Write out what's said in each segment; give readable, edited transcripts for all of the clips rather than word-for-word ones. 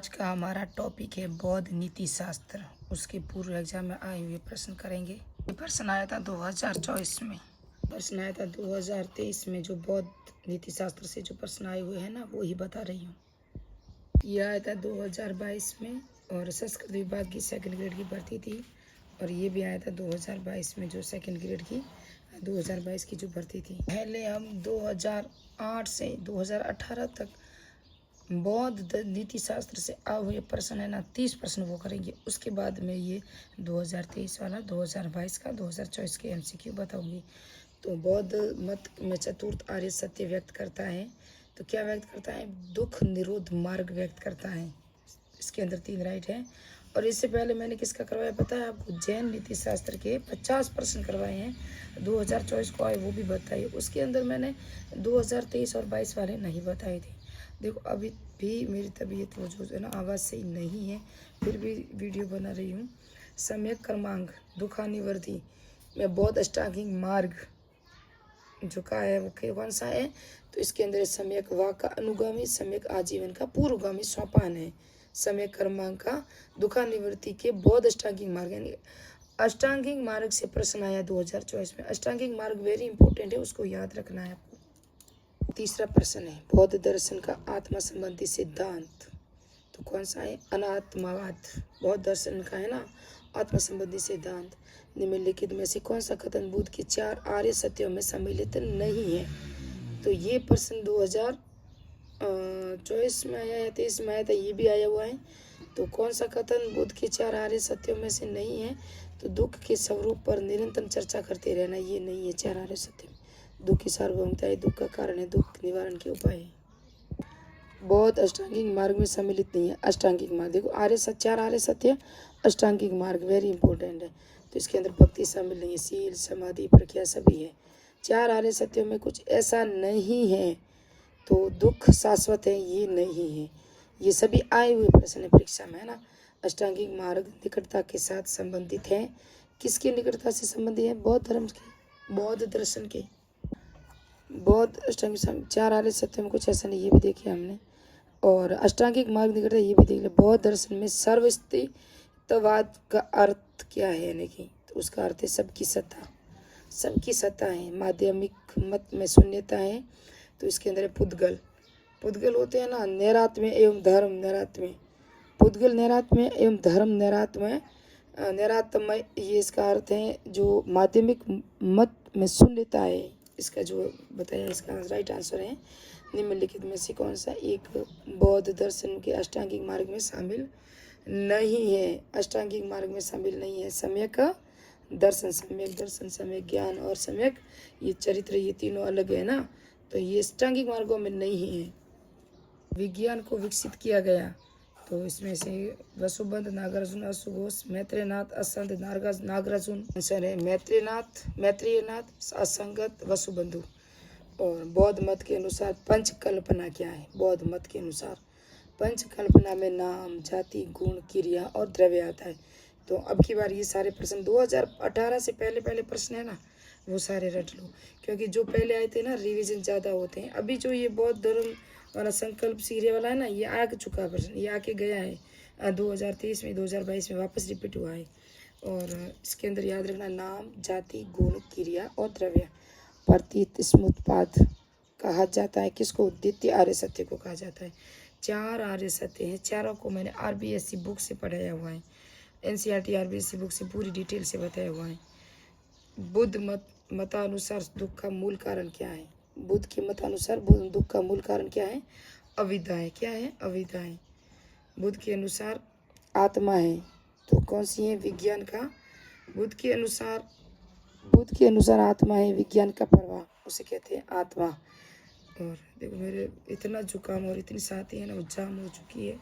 आज का हमारा टॉपिक है बौद्ध नीति शास्त्र। उसके पूर्व एग्जाम में आए हुए प्रश्न करेंगे। ये प्रश्न आया था 2024 में। प्रश्न आया था 2023 में। जो बौद्ध नीति शास्त्र से जो प्रश्न आए हुए हैं ना, वो ही बता रही हूँ। यह आया था 2022 में और संस्कृत विभाग की सेकंड ग्रेड की भर्ती थी। और ये भी आया था 2022 में, जो सेकंड ग्रेड की 2022 की जो भर्ती थी। पहले हम 2008 से 2018 तक बौद्ध नीति शास्त्र से आए हुए प्रश्न है ना, 30 प्रश्न वो करेंगे। उसके बाद में ये 2023 वाला 2022 का 2024 के MCQ बताऊंगी। तो बौद्ध मत में चतुर्थ आर्य सत्य व्यक्त करता है। तो क्या व्यक्त करता है? दुख निरोध मार्ग व्यक्त करता है। इसके अंदर 3 राइट है। और इससे पहले मैंने किसका करवाया पता है आपको? जैन नीति शास्त्र के 50 प्रश्न करवाए हैं। 2024 को आए वो भी बताइए। उसके अंदर मैंने 2023 और 22 वाले नहीं बताए थे। देखो अभी भी मेरी तबीयत वो जो है ना, आवाज़ सही नहीं है, फिर भी वीडियो बना रही हूँ। सम्यक कर्मांग दुखानिवर्ती में बौद्ध अष्टांगिक मार्ग जो का है वो कौन सा है? तो इसके अंदर सम्यक वाक का अनुगामी, सम्यक आजीवन का पूर्वगामी सोपान है। सम्यक कर्मांग का दुखानिवृत्ति के बौद्ध अष्टांगिक मार्ग, यानी अष्टांगिक मार्ग से प्रश्न आया 2024 में। अष्टांगिक मार्ग वेरी इंपॉर्टेंट है, उसको याद रखना है आपको। तीसरा प्रश्न है बौद्ध दर्शन का आत्मा संबंधी सिद्धांत। तो कौन सा है? अनात्मवाद। बौद्ध दर्शन का है ना, आत्म संबंधी सिद्धांत। निम्नलिखित में से कौन सा कथन बुद्ध के 4 आर्य सत्यों में सम्मिलित नहीं है? तो ये प्रश्न 2024 में आया या 23 में आया था, ये भी आया हुआ है। तो कौन सा कथन बुद्ध के 4 आर्य सत्यों में से नहीं है? तो दुख के स्वरूप पर निरंतर चर्चा करते रहना, ये नहीं है 4 आर्य सत्य में। दुख की सार्वभौमिकता है, दुख का कारण है, दुख निवारण के उपाय है। बौद्ध अष्टांगिक मार्ग में सम्मिलित नहीं है। अष्टांगिक मार्ग देखो, 4 आर्य सत्य, अष्टांगिक मार्ग वेरी इंपॉर्टेंट है। तो इसके अंदर भक्ति शामिल नहीं है, सील समाधि प्रज्ञा सभी है। 4 आर्य सत्यों में कुछ ऐसा नहीं है। तो दुख शाश्वत है, ये नहीं है। ये सभी आए हुए प्रश्न है परीक्षा में, है ना। अष्टांगिक मार्ग निकटता के साथ संबंधित है। किसके निकटता से संबंधित है? बौद्ध धर्म के, बौद्ध दर्शन के। बौद्ध अष्टांगिक 4 आर्य सत्य में कुछ ऐसा नहीं, ये भी देखिए हमने। और अष्टांगिक मार्ग निकटता ये भी देख लिया। बौद्ध दर्शन में सर्वस्तित्ववाद का अर्थ क्या है? यानी कि तो उसका अर्थ है सबकी सत्ता, सबकी सत्ता है। माध्यमिक मत में शून्यता है। तो इसके अंदर है पुद्गल। पुद्गल होते हैं ना, नैरात्म्य एवं धर्म नैरात्म्य। पुद्गल नैरात्म्य एवं धर्म नैरात्म्य। नैरात्म्य ये इसका अर्थ है जो माध्यमिक मत में शून्यता है। इसका जो बताया, इसका राइट आंसर है निम्नलिखित में से कौन सा एक बौद्ध दर्शन के अष्टांगिक मार्ग में शामिल नहीं है? अष्टांगिक मार्ग में शामिल नहीं है सम्यक दर्शन, सम्यक दर्शन, सम्यक ज्ञान और सम्यक ये चरित्र, ये तीनों अलग है ना। तो ये अष्टांगिक मार्गों में नहीं है। विज्ञान को विकसित किया गया। तो इसमें से वसुबंध, नागार्जुन, अशुघोष, मैत्रेयनाथ, असंत, नागार्जुन आंसर है। मैत्रेयनाथ, असंगत, वसुबंधु। और बौद्ध मत के अनुसार पंचकल्पना क्या है? बौद्ध मत के अनुसार पंचकल्पना में नाम, जाति, गुण, क्रिया और द्रव्य आता है। तो अब की बार ये सारे प्रश्न 2018 से पहले प्रश्न है ना, वो सारे रट लो, क्योंकि जो पहले आए थे ना रिवीजन ज़्यादा होते हैं। अभी जो ये बौद्ध धर्म वाला संकल्प सीरिया वाला है ना, ये आ चुका प्रश्न, ये आके गया है 2023 में, 2022 में वापस रिपीट हुआ है। और इसके अंदर याद रखना नाम, जाति, गुण, क्रिया और द्रव्य। प्रतीत स्मुत्पाद कहा जाता है किसको? द्वितीय आर्य सत्य को कहा जाता है। 4 आर्य सत्य हैं, चारों को मैंने RBSC बुक से पढ़ाया हुआ है। NCERT RBSC बुक से पूरी डिटेल से बताया हुआ है। बुद्ध मतानुसार दुख का मूल कारण क्या है? बुद्ध के मतानुसार दुख का मूल कारण क्या है? अविद्या है। क्या है? अविद्या है। बुद्ध के अनुसार आत्मा है। तो कौन सी है? विज्ञान का। बुद्ध के अनुसार आत्मा है विज्ञान का प्रवाह, उसे कहते हैं आत्मा। और देखो मेरे इतना जुकाम और इतनी सांसें है ना, वो जाम हो चुकी है,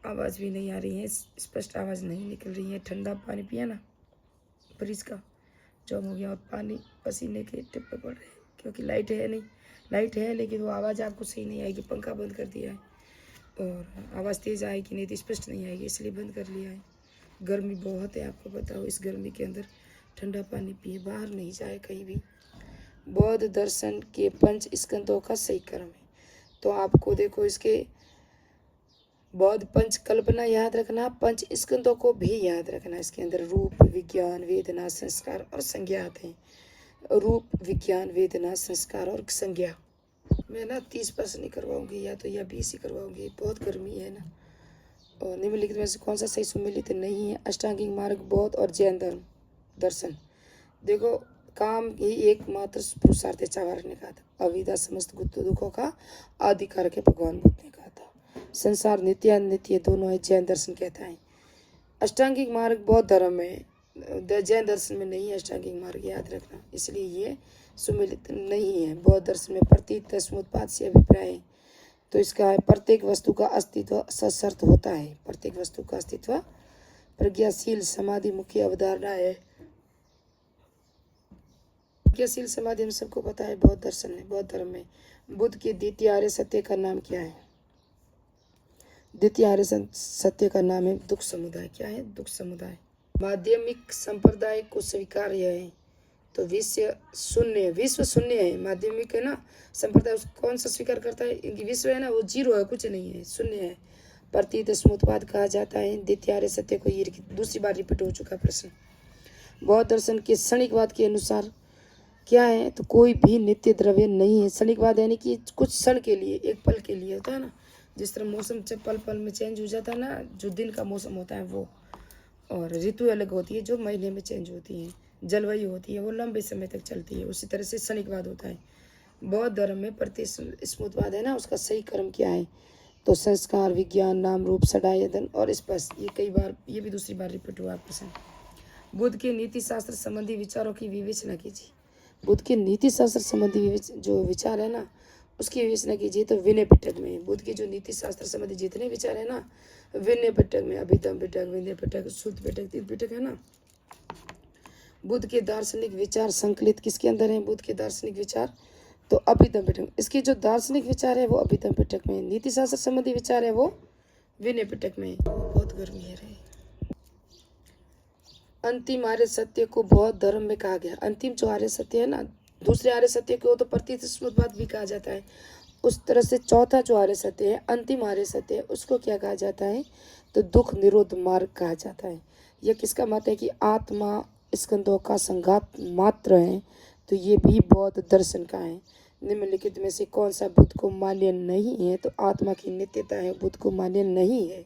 आवाज़ भी नहीं आ रही है, स्पष्ट आवाज़ नहीं निकल रही है। ठंडा पानी पिया ना, फ्रिज का, जाम हो गया। और पानी पसीने के टिप्पे पड़ रहे हैं, क्योंकि लाइट है नहीं। लाइट है लेकिन वो आवाज़ आपको सही नहीं आएगी, पंखा बंद कर दिया है। और आवाज़ तेज़ आएगी नहीं तो स्पष्ट नहीं आएगी, इसलिए बंद कर लिया है। गर्मी बहुत है, आपको पता हो। इस गर्मी के अंदर ठंडा पानी पिए, बाहर नहीं जाए कहीं भी। बौद्ध दर्शन के 5 स्कंदों का सही क्रम है। तो आपको देखो इसके बौद्ध पंच कल्पना याद रखना, पंच स्कंदों को भी याद रखना। इसके अंदर रूप, विज्ञान, वेदना, संस्कार और संज्ञा आते हैं। रूप, विज्ञान, वेदना, संस्कार और संज्ञा। मैं ना 30% नहीं करवाऊंगी, या तो या 20 ही करवाऊंगी, बहुत गर्मी है ना। और निम्नलिखित में से कौन सा सही सुमेलित नहीं है? अष्टांगिक मार्ग, बौद्ध और जैन धर्म दर्शन। देखो, काम ही एकमात्र पुरुषार्थ है, चावार ने कहा था। अविद्या समस्त दुखों का आदि कारक है, भगवान बुद्ध ने कहा था। संसार नित्य अनित्य दोनों है, जैन दर्शन कहता है। अष्टांगिक मार्ग बौद्ध धर्म में, जैन दर्शन में नहीं है अष्टांगिक मार्ग, याद रखना। इसलिए ये सुमेलित नहीं है। बौद्ध दर्शन में प्रतीत समुत्पाद से अभिप्राय है, तो इसका है प्रत्येक वस्तु का अस्तित्व सशर्त होता है। प्रत्येक वस्तु का अस्तित्व प्रज्ञाशील समाधि मुख्य अवधारणा है। प्रज्ञाशील समाधि हम सबको पता है बौद्ध दर्शन है। बौद्ध धर्म में बुद्ध के द्वितीय आर्य सत्य का नाम क्या है? द्वितीय आर्य सत्य का नाम है दुख समुदाय। क्या है? दुख समुदाय। माध्यमिक संप्रदाय को स्वीकार्य है, तो विश्व शून्य है। माध्यमिक है ना संप्रदाय, कौन सा स्वीकार करता है? विश्व है ना, वो जीरो है, कुछ नहीं है, शून्य है। प्रतीत समुत्पाद कहा जाता है। द्वितीय आर्य सत्य को ये दूसरी बार रिपीट हो चुका प्रश्न। बौद्ध दर्शन के क्षणिकवाद के अनुसार क्या है? तो कोई भी नित्य द्रव्य नहीं है। क्षणिकवाद यानी कि कुछ क्षण के लिए, एक पल के लिए होता है ना, जिस तरह मौसम पल पल में चेंज हो जाता है ना, जो दिन का मौसम होता है वो, और ऋतु अलग होती है जो महीने में चेंज होती है, जलवायु होती है वो लंबे समय तक चलती है। उसी तरह से क्षणिकवाद होता है। बौद्ध धर्म में प्रतिस्मुतवाद है ना, उसका सही कर्म क्या है? तो संस्कार, विज्ञान, नाम रूप, सडायदन और स्पर्श। ये कई बार, ये भी दूसरी बार रिपीट हुआ प्रश्न। बुद्ध के नीति शास्त्र संबंधी विचारों की विवेचना कीजिए। बुद्ध के नीति शास्त्र संबंधी जो विचार है ना, उसकी विवेचना कीजिए तो विनय पिटक में। बुद्ध के जो नीति शास्त्र संबंधी जितने विचार है ना, विनय पिटक में, अभिधम पिटक, विनय पिटक, शुद्ध पिटक, तीन पिटक है ना। बुद्ध के दार्शनिक विचार संकलित किसके अंदर है? बुद्ध के दार्शनिक विचार, तो अभिधम पिटक। इसके जो दार्शनिक विचार है वो अभिधम पिटक में, नीति शास्त्र संबंधी विचार है वो विनय पिटक में। बहुत गर्मी है रे। अंतिम आर्य सत्य को बौद्ध धर्म में कहा गया। अंतिम जो आर्य सत्य है ना, दूसरे आर्य सत्य को तो प्रतिस्मुतवाद भी कहा जाता है, उस तरह से चौथा जो आर्य सत्य है, अंतिम आर्य सत्य है, उसको क्या कहा जाता है? तो दुख निरोध मार्ग कहा जाता है। यह किसका मत है? कि आत्मा स्कंदों का संघात मात्र है, तो ये भी बौद्ध दर्शन का है। निम्नलिखित में से कौन सा बुद्ध को मान्य नहीं है? तो आत्मा की नित्यता है, बुद्ध को मान्य नहीं है।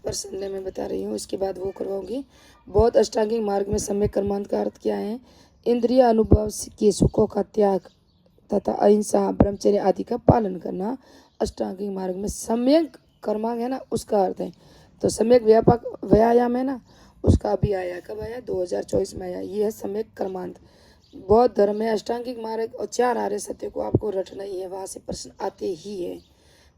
प्रश्न मैं बता रही हूँ, इसके बाद वो करवाऊंगी। बौद्ध अष्टांगिक मार्ग में सम्यक कर्मांत का अर्थ क्या है? इंद्रिय अनुभव के सुखों का त्याग तथा अहिंसा, ब्रह्मचर्य आदि का पालन करना अष्टांगिक मार्ग में सम्यक कर्मांग है ना, उसका अर्थ है। तो सम्यक व्यापक व्यायाम है ना, उसका अभी आया, कब आया? 2024 में आया। ये है सम्यक कर्मांत। बौद्ध धर्म में अष्टांगिक मार्ग और 4 आर्य सत्य को आपको रटना ही है, वहाँ से प्रश्न आते ही है।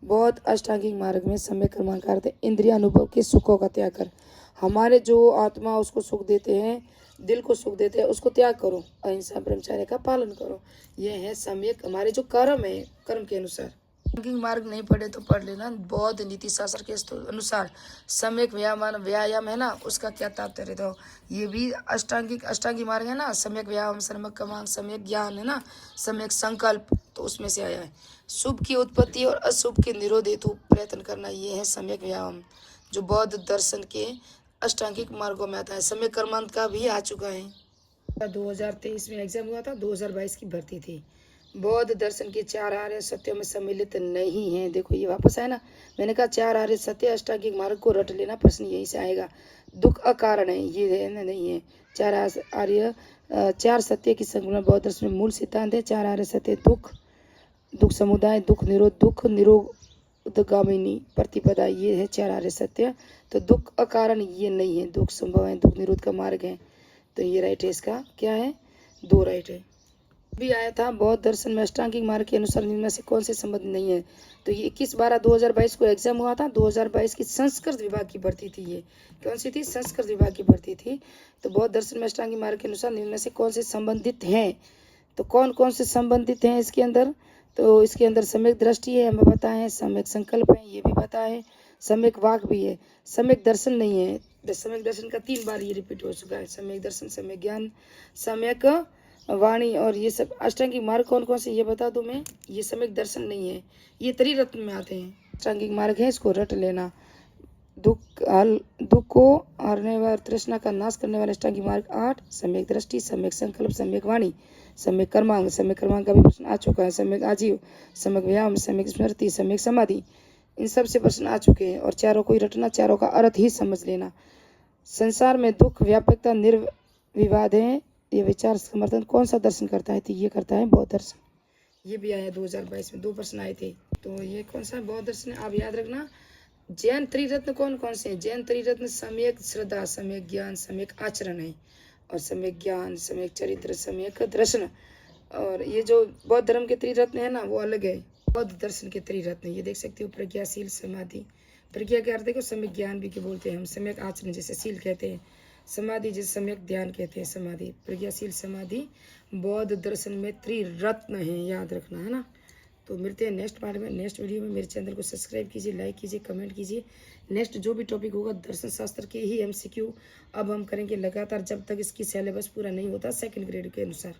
बौद्ध अष्टांगिक मार्ग में सम्यक कर्मांग का अर्थ है इंद्रिय अनुभव के सुखों का त्याग कर। हमारे जो आत्मा उसको सुख देते हैं, दिल को सुख देते हैं, उसको त्याग करो, अहिंसा ब्रह्मचर्य का पालन करो। यह है सम्यक, हमारे जो कर्म है, कर्म के अनुसार। अष्टांगिक मार्ग नहीं पढ़े तो पढ़ लेना। बौद्ध नीति शास्त्र के अनुसार सम्यक व्यायाम है ना, उसका क्या तात्पर्य? तो ये भी अष्टांगिक मार्ग है ना, सम्यक व्यायाम, सम्यक कर्मांग, सम्यक ज्ञान है ना, सम्यक संकल्प, तो उसमें से आया है। शुभ की उत्पत्ति और अशुभ के निरोध हेतु प्रयत्न करना, ये है सम्यक व्यायाम, जो बौद्ध दर्शन के अष्टांगिक मार्गों में आता है। सम्यक कर्मांत का भी आ चुका है, 2023 में एग्जाम हुआ था, 2022 की भर्ती थी। बौद्ध दर्शन के 4 आर्य सत्यों में सम्मिलित नहीं है। देखो ये वापस आया ना, मैंने कहा 4 आर्य सत्य अष्टांगिक मार्ग को रट लेना, प्रश्न यहीं से आएगा। दुख अकारण है, ये है नहीं है। 4 सत्य की संकल्पना बौद्ध दर्शन में मूल सिद्धांत है। 4 आर्य सत्य दुख समुदाय, दुख निरोधगामिनी प्रतिपदा, ये है 4 आर्य सत्य। तो दुख अकारण ये नहीं है, दुख संभव है, दुख निरोध का मार्ग है, तो ये राइट है। इसका क्या है? 2 राइट है। भी आया था बौद्ध दर्शन में अष्टांगिक मार्ग के अनुसार निम्न में से कौन से संबंध नहीं है? तो ये 21/12/2022 को एग्जाम हुआ था। 2022 की संस्कृत विभाग की भर्ती थी। ये कौन सी थी? संस्कृत विभाग की भर्ती थी। तो बौद्ध दर्शन में अष्टांगिक मार्ग के अनुसार निम्न में से कौन से संबंधित हैं? तो कौन कौन से संबंधित हैं इसके अंदर? तो इसके अंदर सम्यक दृष्टि है, हमें पता है, सम्यक संकल्प है, ये भी पता है, सम्यक वाक भी है, सम्यक दर्शन नहीं है। सम्यक दर्शन का 3 बार ये रिपीट हो चुका है। सम्यक दर्शन, सम्यक ज्ञान, सम्यक वाणी, और ये सब अष्टांगिक मार्ग कौन कौन से ये बता दूं मैं। ये सम्यक दर्शन नहीं है, ये त्रिरत्न में आते हैं। अष्टांगिक मार्ग है, इसको रट लेना। दुख को हरने वाले, तृष्णा का नाश करने वाले अष्टांगिक मार्ग 8, सम्यक दृष्टि, सम्यक संकल्प, सम्यक वाणी, सम्यक कर्मांग। सम्यक कर्मांग का भी प्रश्न आ चुका है। सम्यक आजीव, सम्यक व्यायाम, सम्यक स्मृति, सम्यक समाधि, इन सब से प्रश्न आ चुके हैं। और चारों को ही रटना, चारों का अर्थ ही समझ लेना। संसार में दुख, व्यापकता, निर्विवाद है, ये विचार समर्थन कौन सा दर्शन करता है? तो ये करता है बौद्ध दर्शन। ये भी आया 2022 में, 2 प्रश्न आए थे। तो ये कौन सा बौद्ध दर्शन है, आप याद रखना। जैन त्रिरत्न कौन कौन से हैं? जैन त्रिरत्न सम्यक श्रद्धा, सम्यक ज्ञान, सम्यक आचरण है। और सम्यक ज्ञान, सम्यक चरित्र, सम्यक दर्शन। और ये जो बौद्ध धर्म के त्रिरत्न है ना, वो अलग है। बौद्ध दर्शन के त्रिरत्न ये देख सकते हो, प्रज्ञाशील, समाधि। प्रज्ञा के अर्थ देखो, सम्यक ज्ञान भी के बोलते हैं हम, सम्यक आचरण जैसे शील कहते हैं, समाधि जैसे सम्यक ध्यान कहते हैं, समाधि, प्रज्ञाशील, समाधि, बौद्ध दर्शन में त्रिरत्न है, याद रखना है ना। तो मिलते हैं नेक्स्ट पार्ट में, नेक्स्ट वीडियो में। मेरे चैनल को सब्सक्राइब कीजिए, लाइक कीजिए, कमेंट कीजिए। नेक्स्ट जो भी टॉपिक होगा दर्शन शास्त्र के ही MCQ अब हम करेंगे लगातार, जब तक इसकी सिलेबस पूरा नहीं होता 2nd ग्रेड के अनुसार।